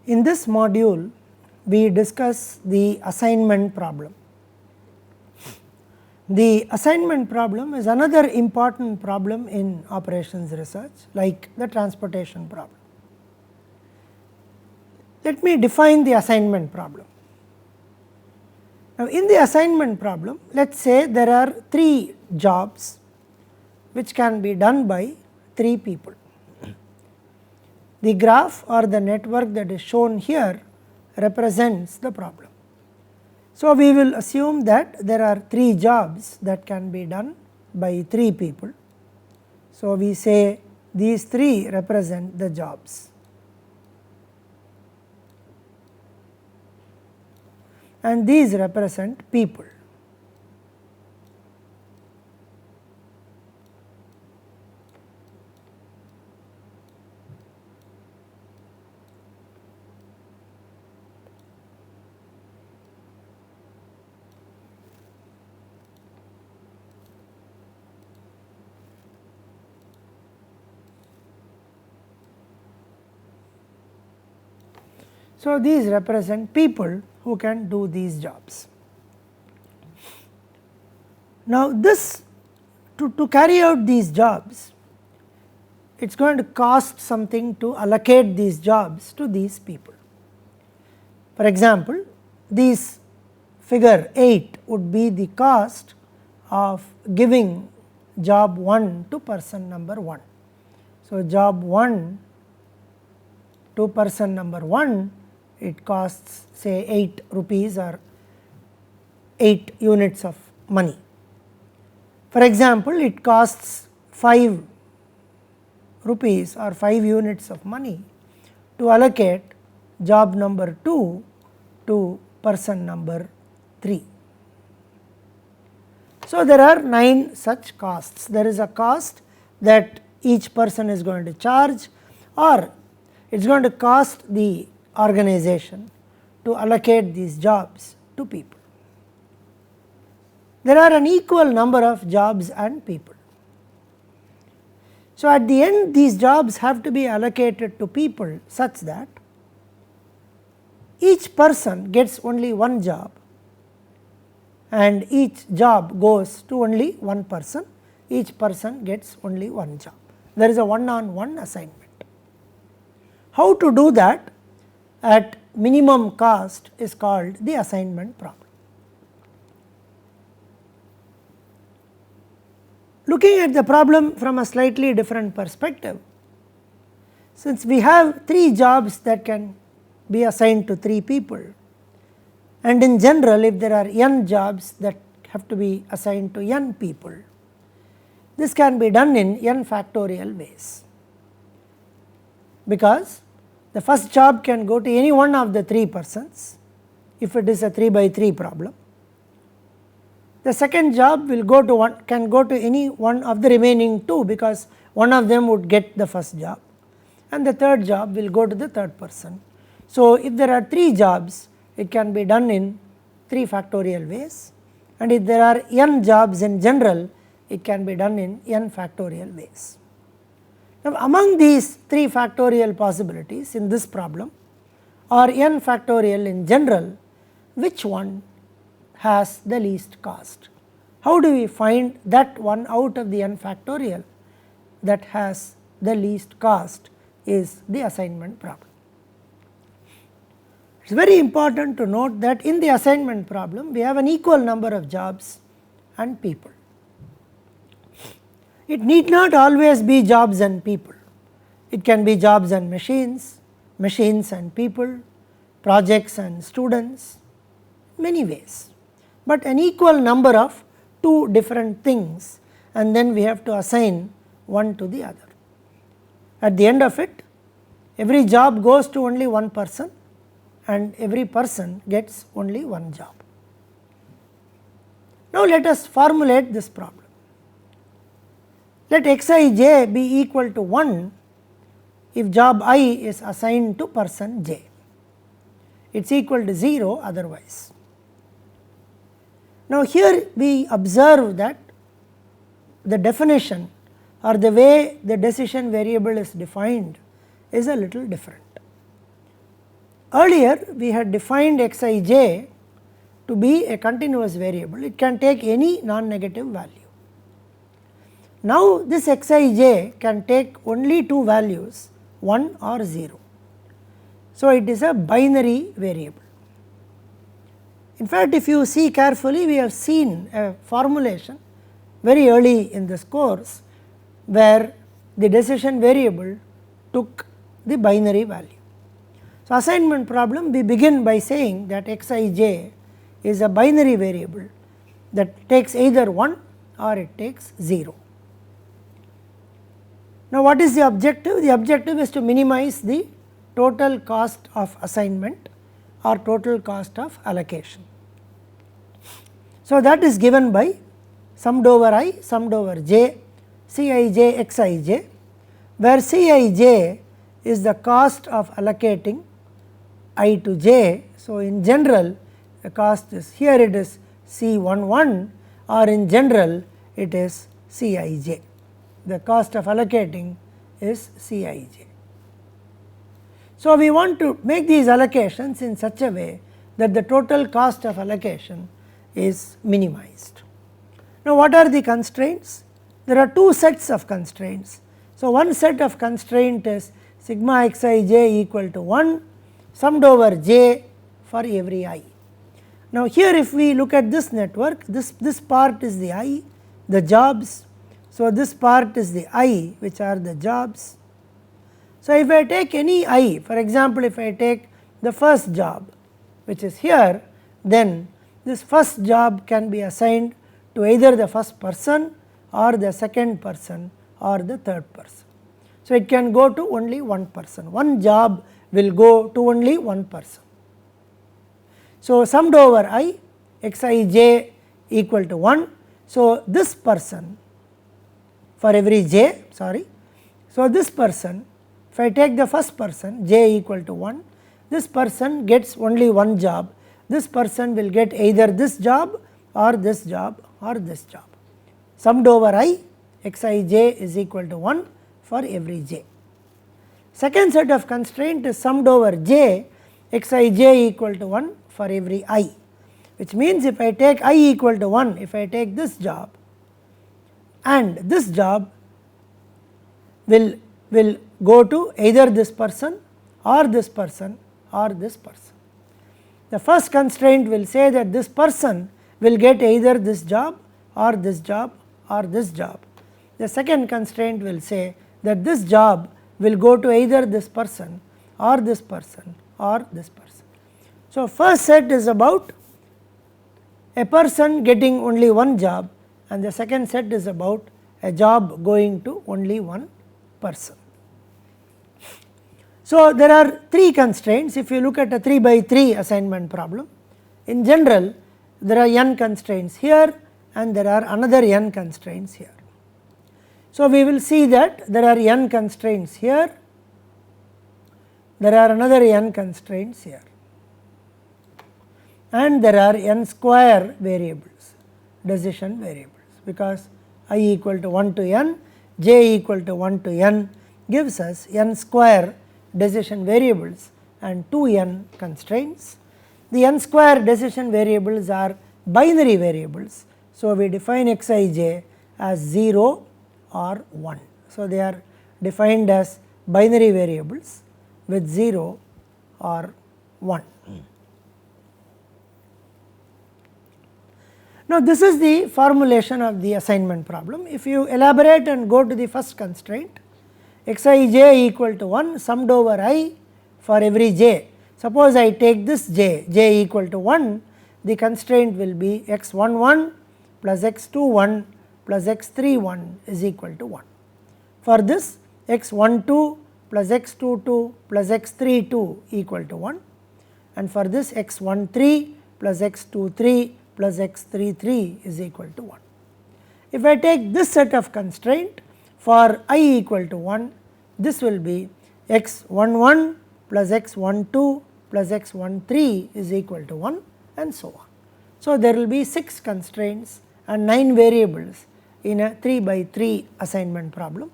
In this module, we discuss the assignment problem. The assignment problem is another important problem in operations research, like the transportation problem. Let me define the assignment problem. Now, in the assignment problem, let us say there are 3 jobs which can be done by 3 people. The graph or the network that is shown here represents the problem. So, we will assume that there are 3 jobs that can be done by 3 people. So, we say these 3 represent the jobs, and these represent people. So, these represent people who can do these jobs. Now, this to carry out these jobs, it is going to cost something to allocate these jobs to these people. For example, this figure 8 would be the cost of giving job 1 to person number 1. So, job 1 to person number 1, it costs say 8 rupees or 8 units of money. For example, it costs 5 rupees or 5 units of money to allocate job number 2 to person number 3. So, there are 9 such costs. There is a cost that each person is going to charge, or it is going to cost the organization to allocate these jobs to people. There are an equal number of jobs and people. So, at the end these jobs have to be allocated to people such that each person gets only one job and each job goes to only one person, each person gets only one job. There is a one-on-one assignment. How to do that at minimum cost is called the assignment problem. Looking at the problem from a slightly different perspective, since we have 3 jobs that can be assigned to 3 people, and in general if there are n jobs that have to be assigned to n people, this can be done in n factorial ways, because the first job can go to any one of the 3 persons if it is a 3 by 3 problem. The second job will go to can go to any one of the remaining 2, because one of them would get the first job, and the third job will go to the third person. So, if there are 3 jobs, it can be done in 3 factorial ways, and if there are n jobs in general, it can be done in n factorial ways. Now, among these 3 factorial possibilities in this problem, or n factorial in general, which one has the least cost? How do we find that one out of the n factorial that has the least cost is the assignment problem. It is very important to note that in the assignment problem we have an equal number of jobs and people. It need not always be jobs and people. It can be jobs and machines, machines and people, projects and students, many ways, but an equal number of 2 different things, and then we have to assign one to the other. At the end of it, every job goes to only one person and every person gets only one job. Now, let us formulate this problem. Let xij be equal to 1 if job I is assigned to person j. It is equal to 0 otherwise. Now, here we observe that the definition or the way the decision variable is defined is a little different. earlier we had defined xij to be a continuous variable, it can take any non-negative value. Now this xij can take only two values, 1 or 0. So it is a binary variable. In fact, if you see carefully, we have seen a formulation very early in this course where the decision variable took the binary value. So assignment problem, we begin by saying that xij is a binary variable that takes either 1 or it takes 0. Now what is the objective? The objective is to minimize the total cost of assignment or total cost of allocation. So that is given by summed over I, summed over j, Cij, Xij, where Cij is the cost of allocating I to j. So in general the cost is, here it is C11 or in general it is Cij. The cost of allocating is Cij. So we want to make these allocations in such a way that the total cost of allocation is minimized. Now what are the constraints? There are two sets of constraints. So one set of constraint is sigma xij equal to 1 summed over j for every I. Now here if we look at this network, this part is the I, the jobs. So this part is the I, which are the jobs. So if I take any I, for example if I take the first job which is here, then this first job can be assigned to either the first person or the second person or the third person. So it can go to only one person, one job will go to only one person. So summed over I, xij equal to 1. So this person for every j, so this person, if I take the first person j equal to 1, this person gets only one job, this person will get either this job or this job or this job. Summed over I, xij is equal to 1 for every j. Second set of constraint is summed over j, xij equal to 1 for every I, which means if I take I equal to 1, if I take this job and this job will go to either this person or this person or this person. The first constraint will say that this person will get either this job or this job or this job. The second constraint will say that this job will go to either this person or this person or this person. So first set is about a person getting only one job, and the second set is about a job going to only one person. So there are three constraints. If you look at a 3 by 3 assignment problem, in general there are n constraints here and there are another n constraints here. So we will see that there are n constraints here, there are another n constraints here, and there are n square variables, decision variables, because I equal to 1 to n, j equal to 1 to n gives us n square decision variables and 2n constraints. The n square decision variables are binary variables. So we define xij as 0 or 1. So they are defined as binary variables with 0 or 1. Now this is the formulation of the assignment problem. If you elaborate and go to the first constraint, xij equal to 1 summed over I for every j. Suppose I take this j equal to 1, the constraint will be x11 plus x21 plus x31 is equal to 1. For this x12 plus x22 plus x32 equal to 1, and for this x13 plus x23 plus x33 is equal to 1. If I take this set of constraint for I equal to 1, this will be x11 plus x12 plus x13 is equal to 1 and so on. So there will be 6 constraints and 9 variables in a 3 by 3 assignment problem,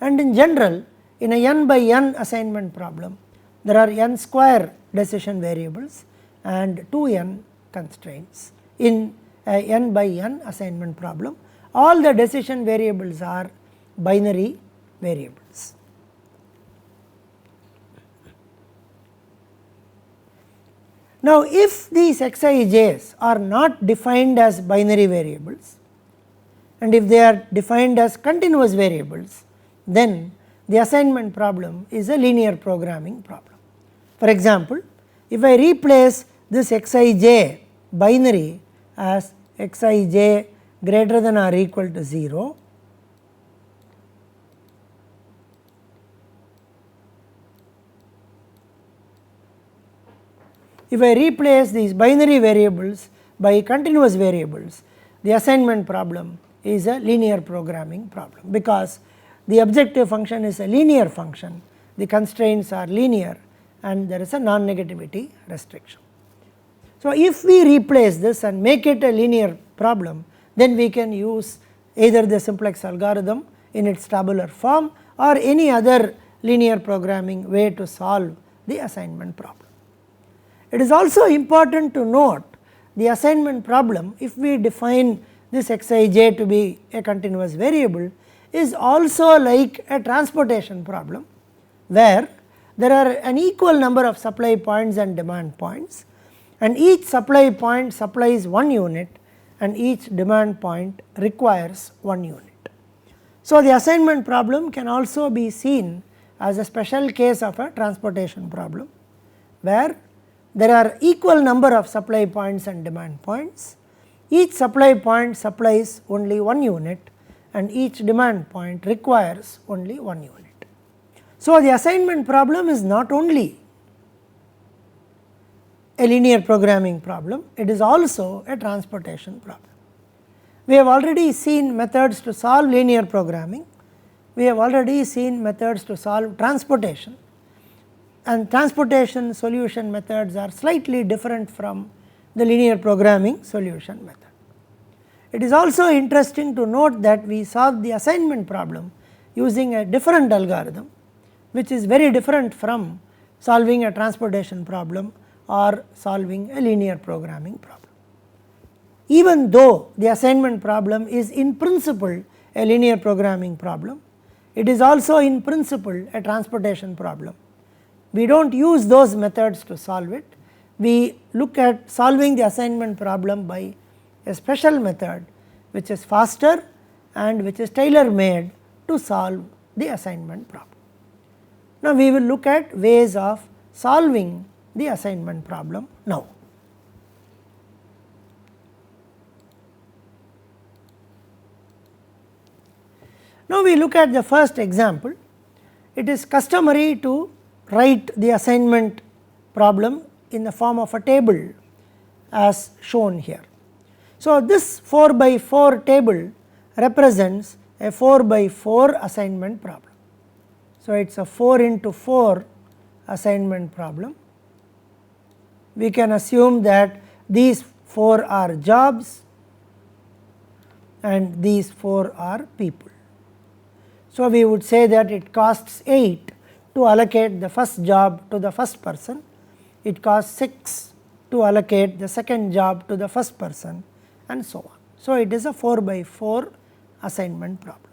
and in general in a n by n assignment problem there are n square decision variables and 2n constraints in a n by n assignment problem. All the decision variables are binary variables. Now, if these xij's are not defined as binary variables and if they are defined as continuous variables, then the assignment problem is a linear programming problem. For example, if I replace this xij binary as xij greater than or equal to 0, if I replace these binary variables by continuous variables, the assignment problem is a linear programming problem, because the objective function is a linear function, the constraints are linear and there is a non-negativity restriction. So, if we replace this and make it a linear problem, then we can use either the simplex algorithm in its tabular form or any other linear programming way to solve the assignment problem. It is also important to note the assignment problem, if we define this xij to be a continuous variable, is also like a transportation problem, where there are an equal number of supply points and demand points, and each supply point supplies 1 unit and each demand point requires 1 unit. So, the assignment problem can also be seen as a special case of a transportation problem, where there are equal number of supply points and demand points, each supply point supplies only 1 unit and each demand point requires only 1 unit. So, the assignment problem is not only a linear programming problem, it is also a transportation problem. We have already seen methods to solve linear programming, we have already seen methods to solve transportation, and transportation solution methods are slightly different from the linear programming solution method. It is also interesting to note that we solved the assignment problem using a different algorithm, which is very different from solving a transportation problem or solving a linear programming problem. Even though the assignment problem is in principle a linear programming problem, it is also in principle a transportation problem. We do not use those methods to solve it, we look at solving the assignment problem by a special method which is faster and which is tailor made to solve the assignment problem. Now, we will look at ways of solving the assignment problem now. Now, we look at the first example. It is customary to write the assignment problem in the form of a table as shown here. So, this 4 by 4 table represents a 4 by 4 assignment problem. So, it is a 4 into 4 assignment problem. We can assume that these 4 are jobs and these 4 are people. So, we would say that it costs 8 to allocate the first job to the first person, it costs 6 to allocate the second job to the first person, and so on. So, it is a 4 by 4 assignment problem.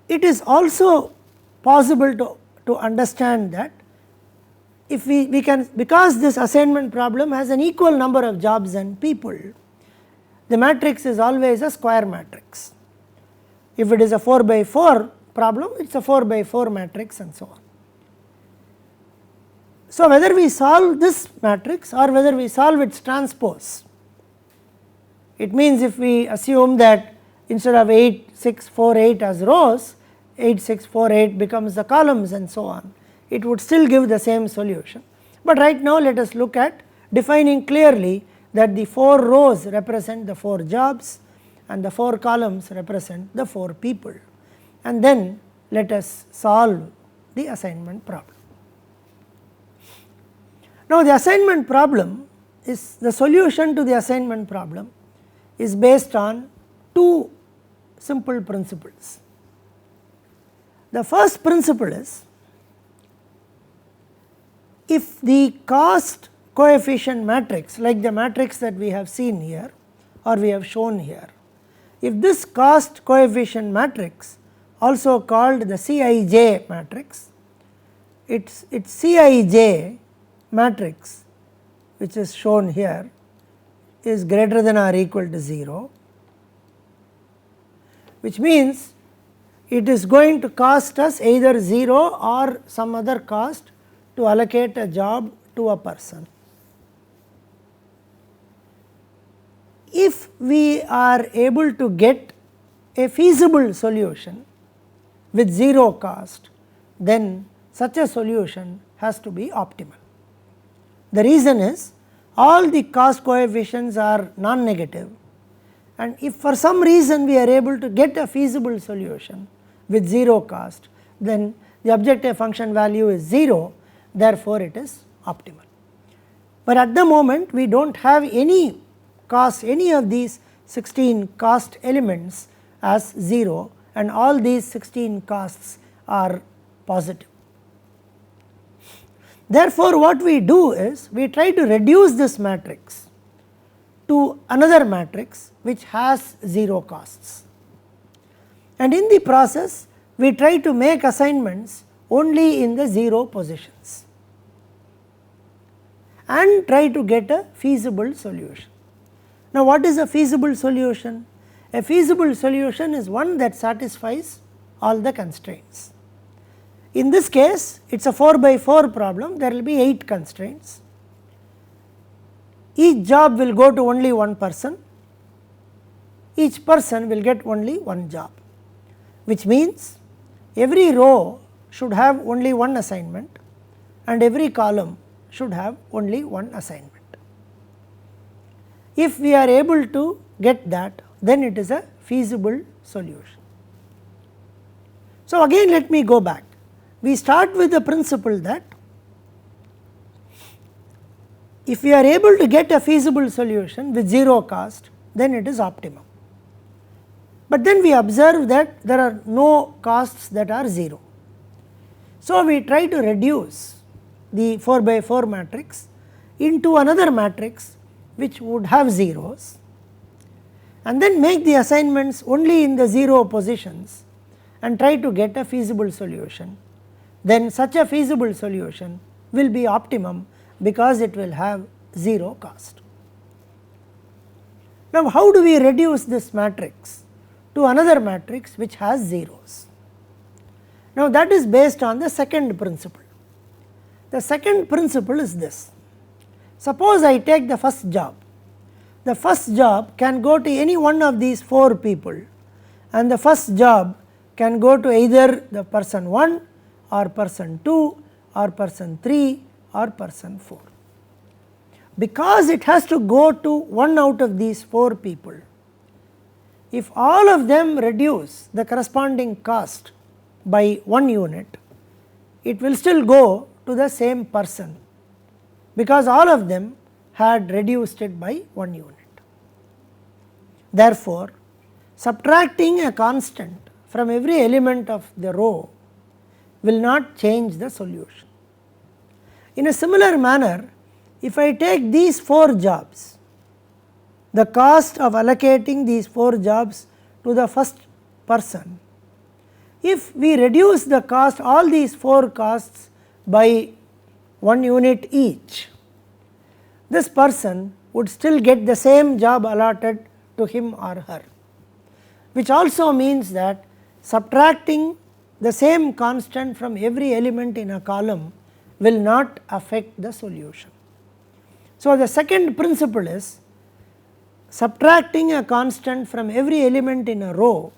It is also possible to understand that if we can, because this assignment problem has an equal number of jobs and people, the matrix is always a square matrix. If it is a 4 by 4 problem, it is a 4 by 4 matrix and so on. So, whether we solve this matrix or whether we solve its transpose, it means if we assume that instead of 8, 6, 4, 8 as rows, 8, 6, 4, 8 becomes the columns and so on, it would still give the same solution. But right now let us look at defining clearly that the 4 rows represent the 4 jobs and the 4 columns represent the 4 people, and then let us solve the assignment problem. Now, the assignment problem is, the solution to the assignment problem is based on 2 simple principles. The first principle is, if the cost coefficient matrix, like the matrix that we have seen here or we have shown here, if this cost coefficient matrix, also called the Cij matrix, its Cij matrix, which is shown here, is greater than or equal to 0, which means it is going to cost us either 0 or some other cost to allocate a job to a person. If we are able to get a feasible solution with 0 cost, then such a solution has to be optimal. The reason is, all the cost coefficients are non-negative, and if for some reason we are able to get a feasible solution with 0 cost, then the objective function value is 0, therefore it is optimal. But at the moment we do not have any cost, any of these 16 cost elements as 0, and all these 16 costs are positive. Therefore, what we do is, we try to reduce this matrix to another matrix which has 0 costs, and in the process we try to make assignments only in the 0 positions and try to get a feasible solution. Now, what is a feasible solution? A feasible solution is one that satisfies all the constraints. In this case, it is a 4 by 4 problem, there will be 8 constraints. Each job will go to only one person, each person will get only one job, which means every row should have only one assignment and every column should have only one assignment. If we are able to get that, then it is a feasible solution. So, again let me go back. We start with the principle that if we are able to get a feasible solution with 0 cost, then it is optimum. But then we observe that there are no costs that are 0. So, we try to reduce the 4 by 4 matrix into another matrix which would have zeros, and then make the assignments only in the 0 positions and try to get a feasible solution. Then such a feasible solution will be optimum because it will have 0 cost. Now, how do we reduce this matrix to another matrix which has zeros? Now, that is based on the second principle. The second principle is this: suppose I take the first job. The first job can go to any one of these 4 people, and the first job can go to either the person 1 or person 2 or person 3 or person 4. Because it has to go to one out of these 4 people, if all of them reduce the corresponding cost by 1 unit, it will still go to the same person, because all of them had reduced it by 1 unit. Therefore, subtracting a constant from every element of the row will not change the solution. In a similar manner, if I take these 4 jobs, the cost of allocating these 4 jobs to the first person, if we reduce the cost, all these 4 costs by 1 unit each, this person would still get the same job allotted to him or her, which also means that subtracting the same constant from every element in a column will not affect the solution. So, the second principle is, subtracting a constant from every element in a row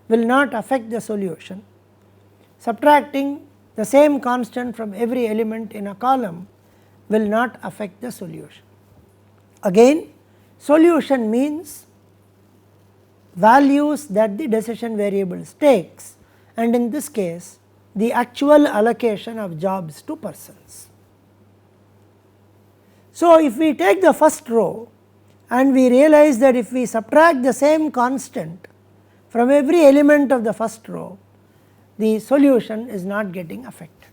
will not affect the solution. Subtracting the same constant from every element in a column will not affect the solution. Again, solution means values that the decision variables takes, and in this case the actual allocation of jobs to persons. So, if we take the first row and we realize that if we subtract the same constant from every element of the first row, the solution is not getting affected.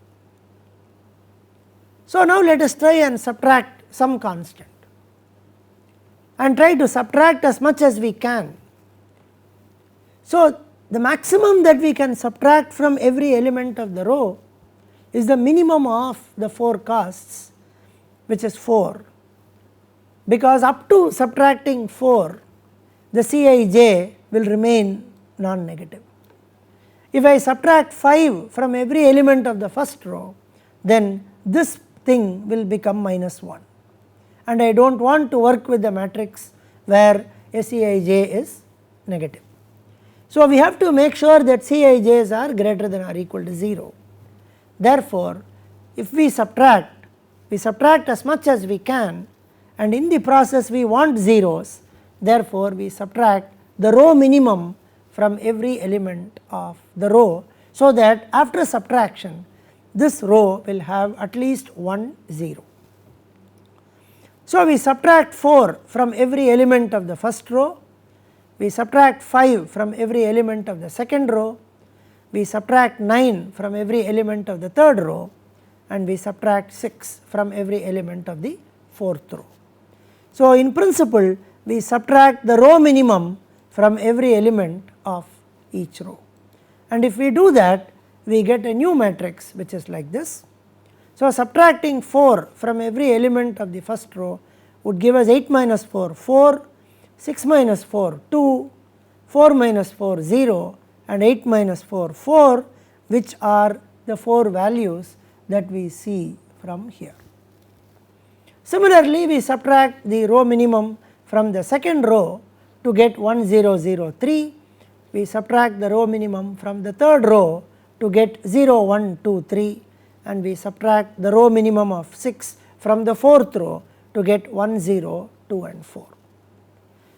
So, now let us try and subtract some constant and try to subtract as much as we can. So, the maximum that we can subtract from every element of the row is the minimum of the 4 costs, which is 4, because up to subtracting 4 the Cij will remain non-negative. If I subtract 5 from every element of the first row, then this thing will become -1, and I do not want to work with the matrix where Cij is negative. So, we have to make sure that Cij's are greater than or equal to 0. Therefore, if we subtract as much as we can, and in the process we want zeros, therefore, we subtract the row minimum from every element of the row, so that after subtraction this row will have at least one 0. So, we subtract 4 from every element of the first row, we subtract 5 from every element of the second row, we subtract 9 from every element of the third row, and we subtract 6 from every element of the fourth row. So, in principle we subtract the row minimum from every element of each row, and if we do that we get a new matrix which is like this. So, subtracting 4 from every element of the first row would give us 8 minus 4 4, 6 minus 4 2, 4 minus 4 0, and 8 minus 4 4, which are the 4 values that we see from here. Similarly, we subtract the row minimum from the second row to get 1 0 0 3, we subtract the row minimum from the third row to get 0 1 2 3, and we subtract the row minimum of 6 from the fourth row to get 1 0 2 and 4.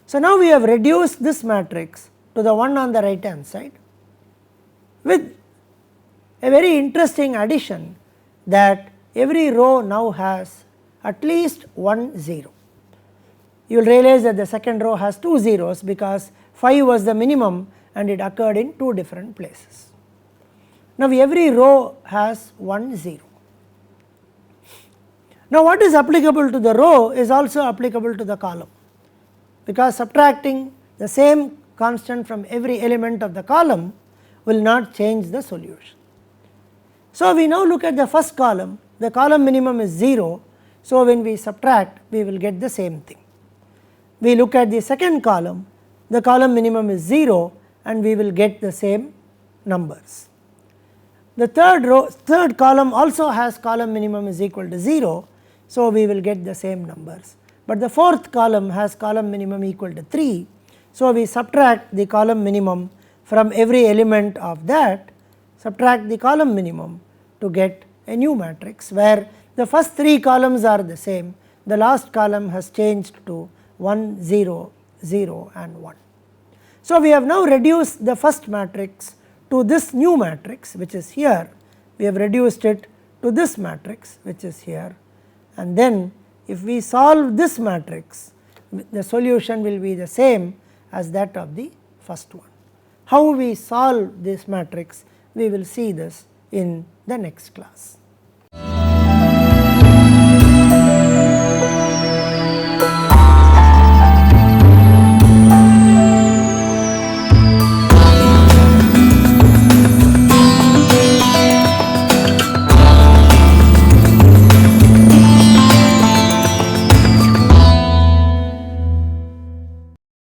So, now we have reduced this matrix to the one on the right hand side with a very interesting addition that every row now has at least one 0. You will realize that the second row has 2 zeros because 5 was the minimum and it occurred in 2 different places. Now, every row has one 0. Now, what is applicable to the row is also applicable to the column, because subtracting the same constant from every element of the column will not change the solution. So, we now look at the first column, the column minimum is 0. So, when we subtract we will get the same thing. We look at the second column, the column minimum is 0 and we will get the same numbers. The third column also has column minimum is equal to 0, so we will get the same numbers. But the fourth column has column minimum equal to 3, so we subtract the column minimum from every element of that, subtract the column minimum to get a new matrix where the first 3 columns are the same, the last column has changed to 1 0 0 and 1. So, we have now reduced the first matrix to this new matrix which is here, we have reduced it to this matrix which is here, and then if we solve this matrix the solution will be the same as that of the first one. How we solve this matrix, we will see this in the next class.